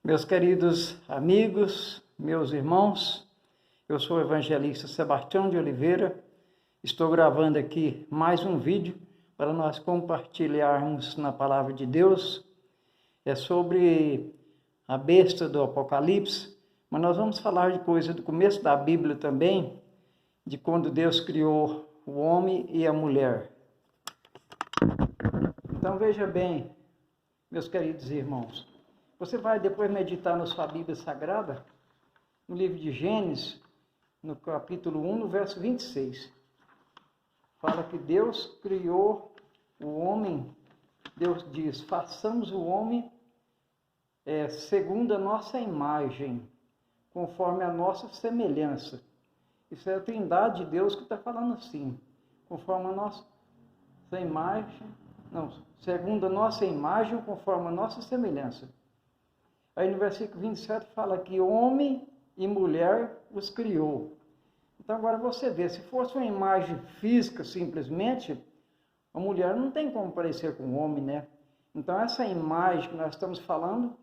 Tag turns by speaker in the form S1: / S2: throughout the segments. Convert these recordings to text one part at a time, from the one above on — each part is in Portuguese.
S1: Meus queridos amigos, meus irmãos, eu sou o evangelista Sebastião de Oliveira. Estou gravando aqui mais um vídeo para nós compartilharmos na palavra de Deus. É sobre a besta do Apocalipse, mas nós vamos falar de coisa do começo da Bíblia também, de quando Deus criou o homem e a mulher. Então veja bem, meus queridos irmãos, você vai depois meditar na sua Bíblia Sagrada, no livro de Gênesis, no capítulo 1, no verso 26. Fala que Deus criou o homem, Deus diz, façamos o homem segundo a nossa imagem, conforme a nossa semelhança. Isso é a Trindade de Deus que está falando assim, conforme a nossa imagem, segundo a nossa imagem, conforme a nossa semelhança. Aí no versículo 27 fala que homem e mulher os criou. Então agora você vê, se fosse uma imagem física simplesmente, a mulher não tem como parecer com o homem, né? Então essa imagem que nós estamos falando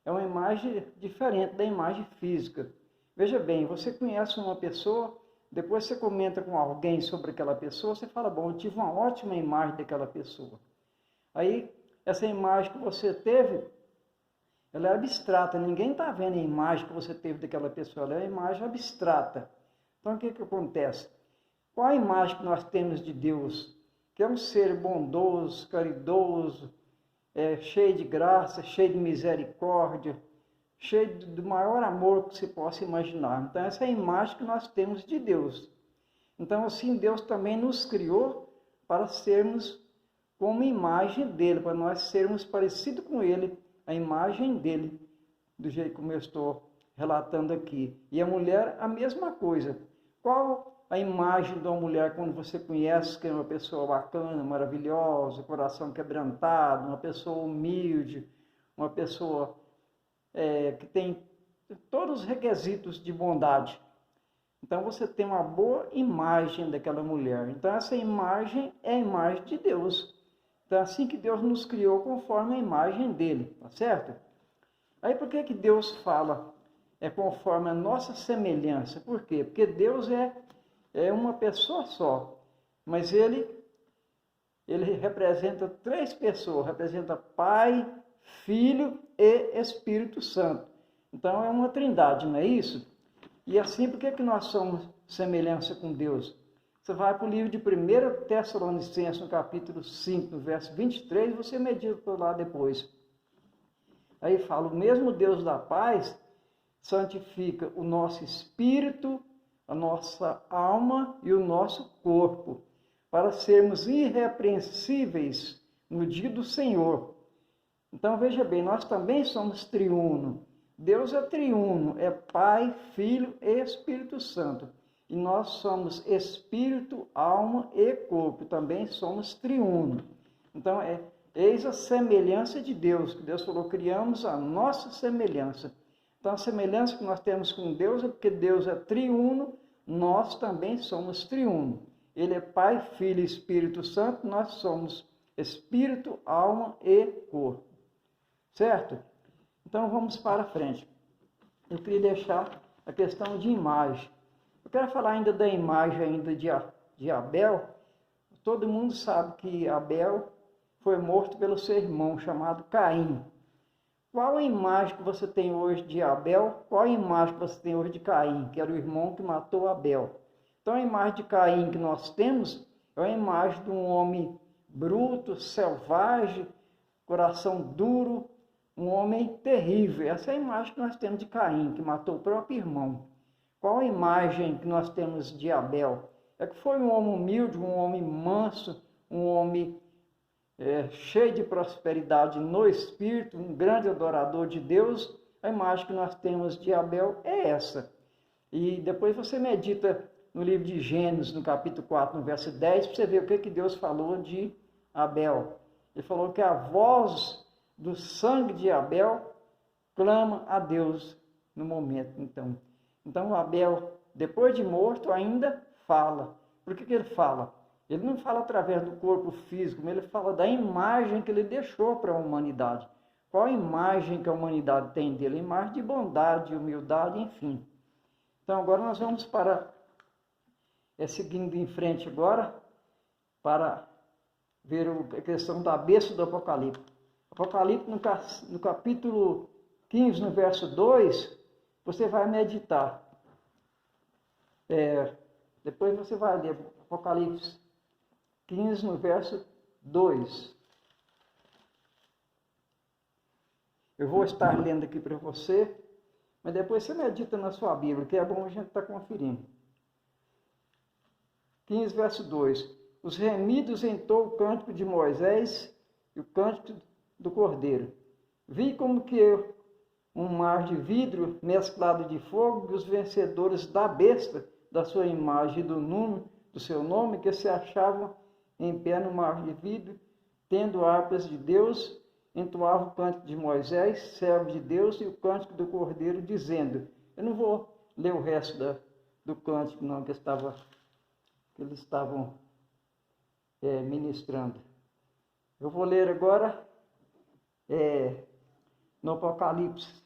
S1: é uma imagem diferente da imagem física. Veja bem, você conhece uma pessoa, depois você comenta com alguém sobre aquela pessoa, você fala, bom, eu tive uma ótima imagem daquela pessoa. Aí essa imagem que você teve, ela é abstrata, ninguém está vendo a imagem que você teve daquela pessoa, ela é uma imagem abstrata. Então o que acontece? Qual a imagem que nós temos de Deus? Que é um ser bondoso, caridoso, cheio de graça, cheio de misericórdia, cheio do maior amor que se possa imaginar. Então essa é a imagem que nós temos de Deus. Então assim Deus também nos criou para sermos como imagem dele, para nós sermos parecidos com ele, a imagem dele, do jeito como eu estou relatando aqui. E a mulher, a mesma coisa. Qual a imagem de uma mulher quando você conhece que é uma pessoa bacana, maravilhosa, coração quebrantado, uma pessoa humilde, uma pessoa que tem todos os requisitos de bondade? Então você tem uma boa imagem daquela mulher. Então essa imagem é a imagem de Deus. Então, assim que Deus nos criou conforme a imagem dele, tá certo? Aí por que Deus fala conforme a nossa semelhança? Por quê? Porque Deus é uma pessoa só, mas ele representa três pessoas, representa Pai, Filho e Espírito Santo. Então é uma trindade, não é isso? E assim, por que nós somos semelhança com Deus? Você vai para o livro de 1 Tessalonicenses, no capítulo 5, no verso 23, você medita por lá depois. Aí fala, o mesmo Deus da paz santifica o nosso espírito, a nossa alma e o nosso corpo, para sermos irrepreensíveis no dia do Senhor. Então veja bem, nós também somos triuno. Deus é triuno, é Pai, Filho e Espírito Santo. E nós somos espírito, alma e corpo, também somos triuno. Então, eis a semelhança de Deus, que Deus falou, criamos a nossa semelhança. Então, a semelhança que nós temos com Deus é porque Deus é triuno, nós também somos triuno. Ele é Pai, Filho e Espírito Santo, nós somos espírito, alma e corpo. Certo? Então, vamos para frente. Eu queria deixar a questão de imagem. Eu quero falar ainda da imagem ainda de Abel. Todo mundo sabe que Abel foi morto pelo seu irmão chamado Caim. Qual a imagem que você tem hoje de Abel? Qual a imagem que você tem hoje de Caim, que era o irmão que matou Abel? Então a imagem de Caim que nós temos é a imagem de um homem bruto, selvagem, coração duro, um homem terrível. Essa é a imagem que nós temos de Caim, que matou o próprio irmão. Qual a imagem que nós temos de Abel? É que foi um homem humilde, um homem manso, um homem cheio de prosperidade no espírito, um grande adorador de Deus. A imagem que nós temos de Abel é essa. E depois você medita no livro de Gênesis, no capítulo 4, no verso 10, para você ver o que Deus falou de Abel. Ele falou que a voz do sangue de Abel clama a Deus no momento, Então Abel, depois de morto, ainda fala. Por que ele fala? Ele não fala através do corpo físico, mas ele fala da imagem que ele deixou para a humanidade. qual a imagem que a humanidade tem dele? Imagem de bondade, humildade, enfim. Então agora nós vamos seguindo em frente agora, para ver a questão da besta do Apocalipse. Apocalipse, no capítulo 15, no verso 2, você vai meditar. Depois você vai ler Apocalipse 15, no verso 2. Eu vou estar lendo aqui para você, mas depois você medita na sua Bíblia, que é bom a gente estar conferindo. 15, verso 2. Os remidos entoam o cântico de Moisés e o cântico do Cordeiro. Vi como que um mar de vidro mesclado de fogo, e os vencedores da besta, da sua imagem e do número do seu nome, que se achavam em pé no mar de vidro, tendo harpas de Deus, entoavam o cântico de Moisés, servo de Deus, e o cântico do Cordeiro, dizendo... Eu não vou ler o resto do cântico, não, que eles estavam ministrando. Eu vou ler agora no Apocalipse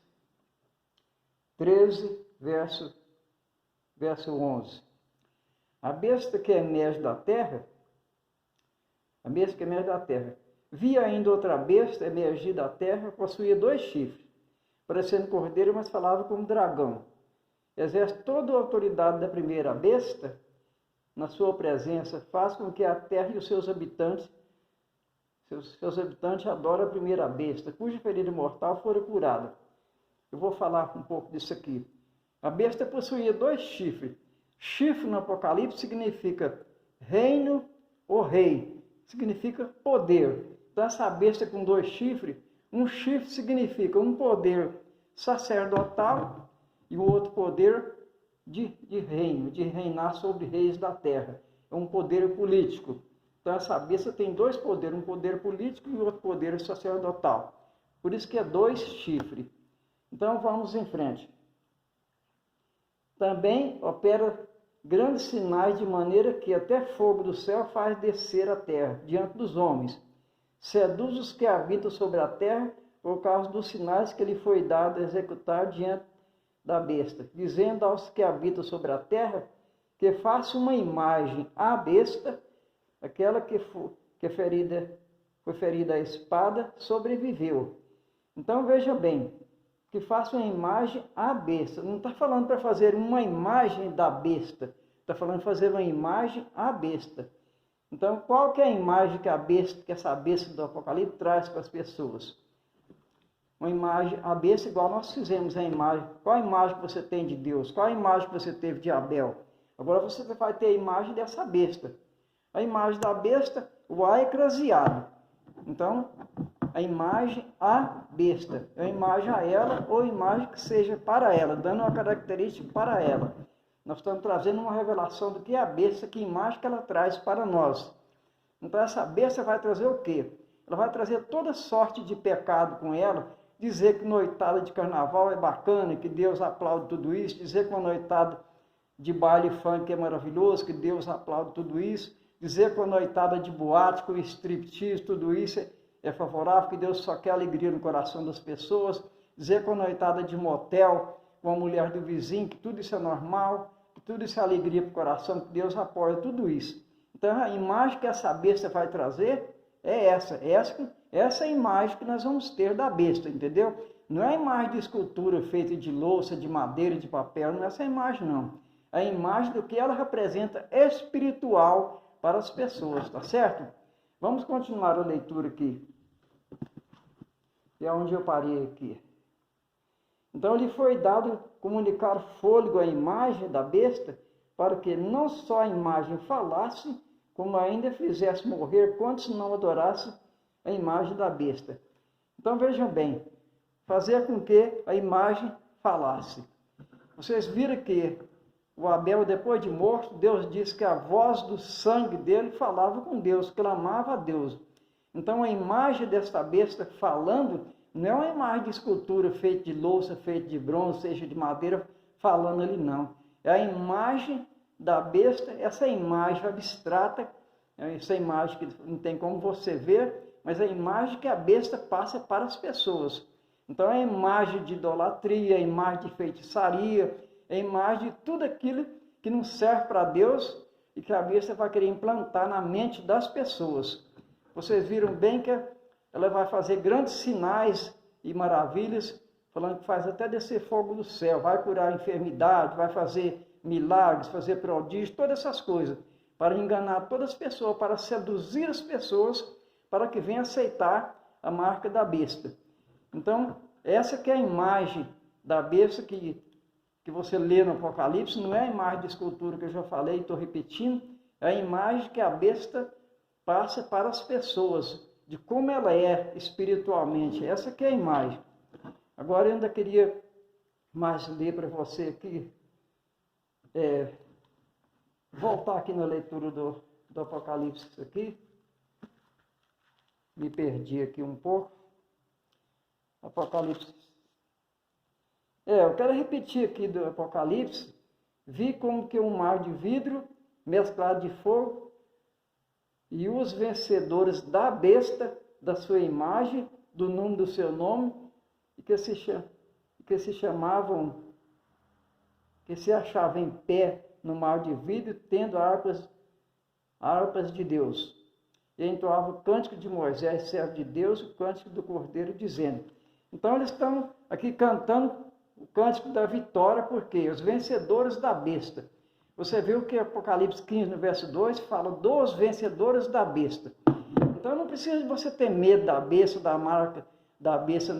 S1: 13, verso 11. A besta que emerge da terra, vi ainda outra besta emergir da terra, possuía 2 chifres, parecendo cordeiro, mas falava como dragão. Exerce toda a autoridade da primeira besta, na sua presença, faz com que a terra e os seus habitantes adorem a primeira besta, cuja ferida mortal fora curada. Eu vou falar um pouco disso aqui. A besta possuía 2 chifres. Chifre no Apocalipse significa reino ou rei, significa poder. Então essa besta com 2 chifres, um chifre significa um poder sacerdotal e o outro poder de reino, de reinar sobre reis da terra. É um poder político. Então essa besta tem 2 poderes, um poder político e outro poder sacerdotal. Por isso que é 2 chifres. Então vamos em frente. Também opera grandes sinais, de maneira que até fogo do céu faz descer a terra diante dos homens. Seduz os que habitam sobre a terra por causa dos sinais que lhe foi dado a executar diante da besta, dizendo aos que habitam sobre a terra que faça uma imagem à besta, aquela que foi ferida a espada, sobreviveu. Então veja bem, que faça uma imagem à besta. Não está falando para fazer uma imagem da besta, está falando fazer uma imagem à besta. Então qual que é a imagem que essa besta do Apocalipse traz para as pessoas? Uma imagem, a besta, igual nós fizemos a imagem. Qual a imagem que você tem de Deus? Qual a imagem que você teve de Abel? Agora você vai ter a imagem dessa besta. A imagem da besta, o A é craseado. Então, a imagem à besta. É uma imagem a ela ou imagem que seja para ela, dando uma característica para ela. Nós estamos trazendo uma revelação do que é a besta, que imagem que ela traz para nós. Então, essa besta vai trazer o quê? Ela vai trazer toda sorte de pecado com ela, dizer que noitada de carnaval é bacana, que Deus aplaude tudo isso, dizer que uma noitada de baile funk é maravilhoso, que Deus aplaude tudo isso, dizer que uma noitada de boate, com striptease, tudo isso é favorável, que Deus só quer alegria no coração das pessoas, dizer que uma noitada de motel, com a mulher do vizinho, que tudo isso é normal, que tudo isso é alegria para o coração, que Deus apoia tudo isso. Então a imagem que essa besta vai trazer é essa imagem que nós vamos ter da besta, entendeu? Não é a imagem de escultura feita de louça, de madeira, de papel, não é essa imagem não. É a imagem do que ela representa espiritual para as pessoas, tá certo? Vamos continuar a leitura aqui. É onde eu parei aqui. Então lhe foi dado comunicar fôlego à imagem da besta, para que não só a imagem falasse, como ainda fizesse morrer quantos não adorassem a imagem da besta. Então vejam bem, fazer com que a imagem falasse. Vocês viram que o Abel, depois de morto, Deus disse que a voz do sangue dele falava com Deus, clamava a Deus. Então a imagem desta besta falando não é uma imagem de escultura feita de louça, feita de bronze, seja de madeira, falando ali não. É a imagem da besta, essa imagem abstrata, essa imagem que não tem como você ver, mas a imagem que a besta passa para as pessoas. Então é a imagem de idolatria, a imagem de feitiçaria, a imagem de tudo aquilo que não serve para Deus e que a besta vai querer implantar na mente das pessoas. Vocês viram bem que ela vai fazer grandes sinais e maravilhas, falando que faz até descer fogo do céu, vai curar a enfermidade, vai fazer milagres, fazer prodígios, todas essas coisas, para enganar todas as pessoas, para seduzir as pessoas, para que venham aceitar a marca da besta. Então, essa que é a imagem da besta que você lê no Apocalipse, não é a imagem de escultura que eu já falei, estou repetindo, é a imagem que a besta passa para as pessoas, de como ela é espiritualmente. Essa que é a imagem. Agora eu ainda queria mais ler para você aqui, voltar aqui na leitura do Apocalipse aqui. Me perdi aqui um pouco. Apocalipse. Eu quero repetir aqui do Apocalipse. Vi como que um mar de vidro mesclado de fogo e os vencedores da besta, da sua imagem, do nome do seu nome, e que se achavam em pé no mar de vidro, tendo harpas de Deus. E entoava o cântico de Moisés, servo de Deus, o cântico do Cordeiro, dizendo. Então eles estão aqui cantando o cântico da vitória, porque os vencedores da besta. Você viu que Apocalipse 15, no verso 2, fala dos vencedores da besta. Então não precisa de você ter medo da besta, da marca da besta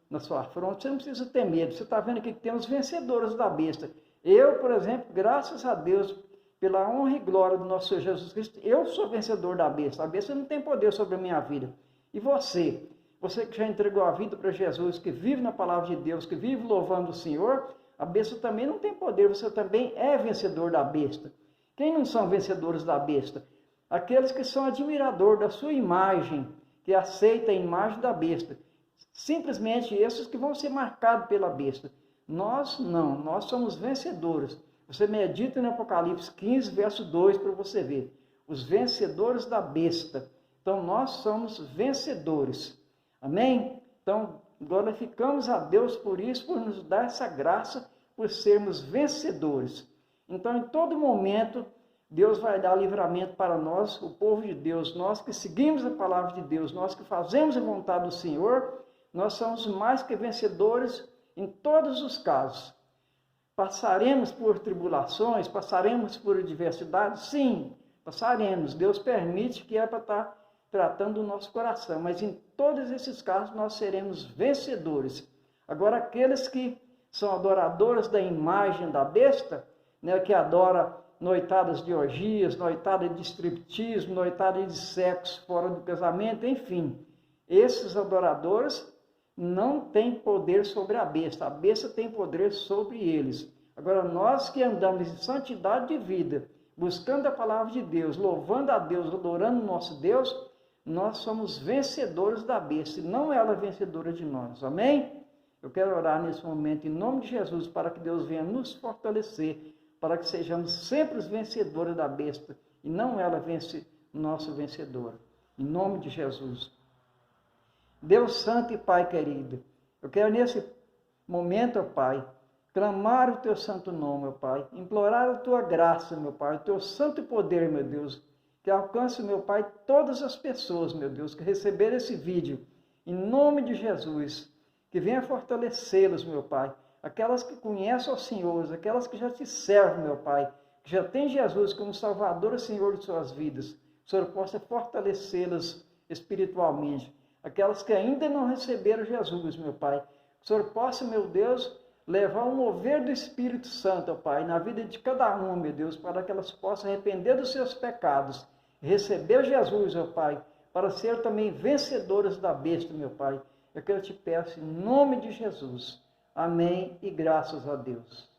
S1: na sua fronte. Você não precisa ter medo. Você está vendo aqui que tem os vencedores da besta. Eu, por exemplo, graças a Deus, pela honra e glória do nosso Senhor Jesus Cristo, eu sou vencedor da besta. A besta não tem poder sobre a minha vida. E você? Você que já entregou a vida para Jesus, que vive na palavra de Deus, que vive louvando o Senhor, a besta também não tem poder, você também é vencedor da besta. Quem não são vencedores da besta? Aqueles que são admiradores da sua imagem, que aceita a imagem da besta. Simplesmente esses que vão ser marcados pela besta. Nós não, nós somos vencedores. Você medita no Apocalipse 15, verso 2, para você ver. Os vencedores da besta. Então nós somos vencedores. Amém? Então, glorificamos a Deus por isso, por nos dar essa graça, por sermos vencedores. Então, em todo momento, Deus vai dar livramento para nós, o povo de Deus, nós que seguimos a palavra de Deus, nós que fazemos a vontade do Senhor, nós somos mais que vencedores em todos os casos. Passaremos por tribulações, passaremos por adversidades? Sim, passaremos. Deus permite, que é para estar tratando o nosso coração, mas em todos esses casos nós seremos vencedores. Agora, aqueles que são adoradores da imagem da besta, né, que adora noitadas de orgias, noitada de striptease, noitada de sexo fora do casamento, enfim, esses adoradores não têm poder sobre a besta tem poder sobre eles. Agora, nós que andamos em santidade de vida, buscando a palavra de Deus, louvando a Deus, adorando o nosso Deus, nós somos vencedores da besta, e não ela vencedora de nós. Amém? Eu quero orar nesse momento em nome de Jesus, para que Deus venha nos fortalecer, para que sejamos sempre os vencedores da besta, e não ela vence o nosso vencedor. Em nome de Jesus. Deus Santo e Pai querido, eu quero nesse momento, ó Pai, clamar o Teu santo nome, ó Pai, implorar a Tua graça, meu Pai, o Teu santo poder, meu Deus, que alcance, meu Pai, todas as pessoas, meu Deus, que receberam esse vídeo, em nome de Jesus, que venha fortalecê-los, meu Pai, aquelas que conhecem o Senhor, aquelas que já te servem, meu Pai, que já tem Jesus como Salvador e Senhor de suas vidas, que o Senhor possa fortalecê-las espiritualmente, aquelas que ainda não receberam Jesus, meu Pai, que o Senhor possa, meu Deus, levar um mover do Espírito Santo, ó Pai, na vida de cada um, meu Deus, para que elas possam arrepender dos seus pecados, receber Jesus, ó Pai, para ser também vencedoras da besta, meu Pai. É o que eu te peço em nome de Jesus. Amém e graças a Deus.